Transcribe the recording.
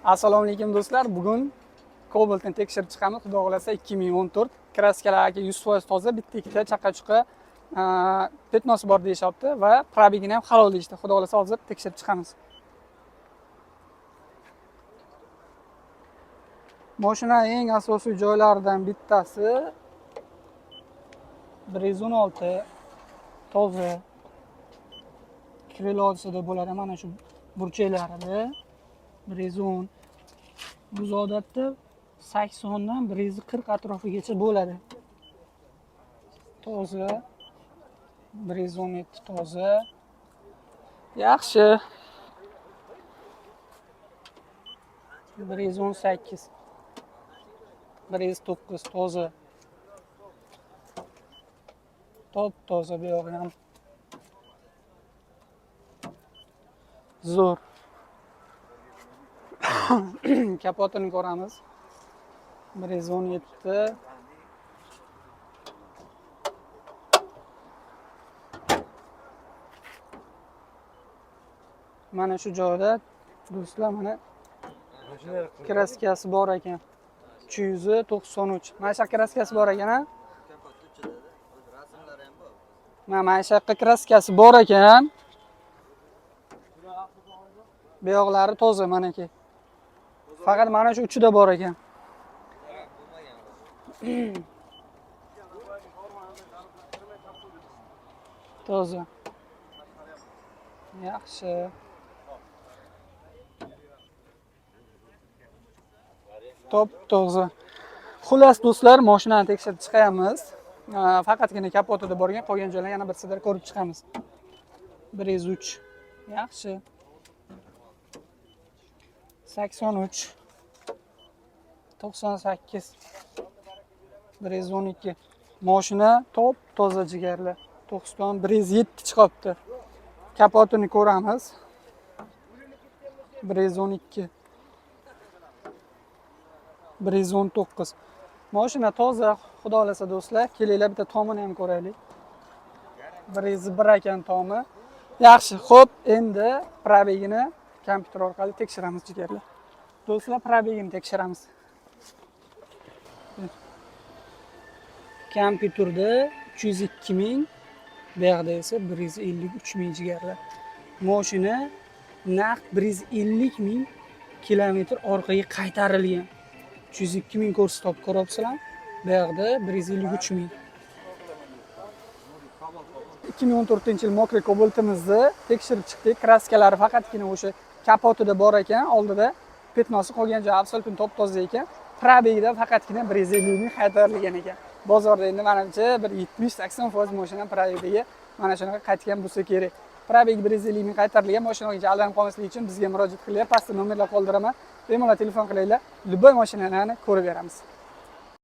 Assalomu alaykum do'stlar. Bugun Cobalt'ni tekshirib chiqamiz. Xudo xolasa 2014 kraskalarga 100% toza, bitta ikkita chaqa-chuqa petnosi bor deyapti va probegini ham halol deyishdi. Xudo xolasa hozir tekshirib chiqamiz. Mashina eng asosiy joylaridan bittasi 116 toza. Krelosida bo'ladi mana shu burchaklarida. 110. Bu odatda 80 dan 140 atrofigacha bo'ladi. Toza. 117 toza. Yaxshi. 118. 109 toza. Top toza bu yo'q ham. Zo'r. Kapotini ko'ramiz. 117. Mana shu joyda do'stlar mana kraskasi bor ekan. 393. Mana shu kraskasi bor ekan, ha? Mana shu kraskasi bor ekan. Bu yoqlari toza meniki. Faqat mana shu uchida bor ekan. Toza. Yaxshi. Top toza. Xullas do'stlar, mashinani tekshirib chiqamiz. Faqatgina kapotida borgan, qolgan joylarni yana bir sidar ko'rib chiqamiz. 103. Yaxshi. 83. 98. 112. Mashina top toza jigarli. 90 107 chiqibdi. Kapotini ko'ramiz. 112. 119. Mashina toza, xudo xolasa do'stlar. Kelinglar bitta tomini ham ko'raylik. 101 ekan tomi. Yaxshi, xo'p, endi probegini kompyuter orqali tekshiramiz jigarlar. Do'stlar, probegini tekshiramiz. Kompyuterda 302 ming, bu yerda esa 153 ming jigarlar. Mashina naqd 150 ming kilometr orqaga qaytarilgan. 302 ming ko'rsatib ko'ryapsizlar. Bu yerda 153 ming. 2014-yil mokri Cobalt'imizni tekshirib chiqdik. Kraskalari faqatgina o'sha kapotida bor ekan, oldida petnosi, qolgan joyi absolyutni top toza ekan. Probegida faqatgina 150 ming qaytarilgan ekan. Bozorda endi menimcha bir 70-80% mashina probegdagi mana shunaqa qaytgan bo'lsa kerak. Probeg 150 ming qaytarilgan mashinaga aldanib qolmaslik uchun bizga murojaat qilinglar. Pastda nomerlar qoldiraman. Bemalol telefon qilinglar. Любой mashinani ko'rib beramiz.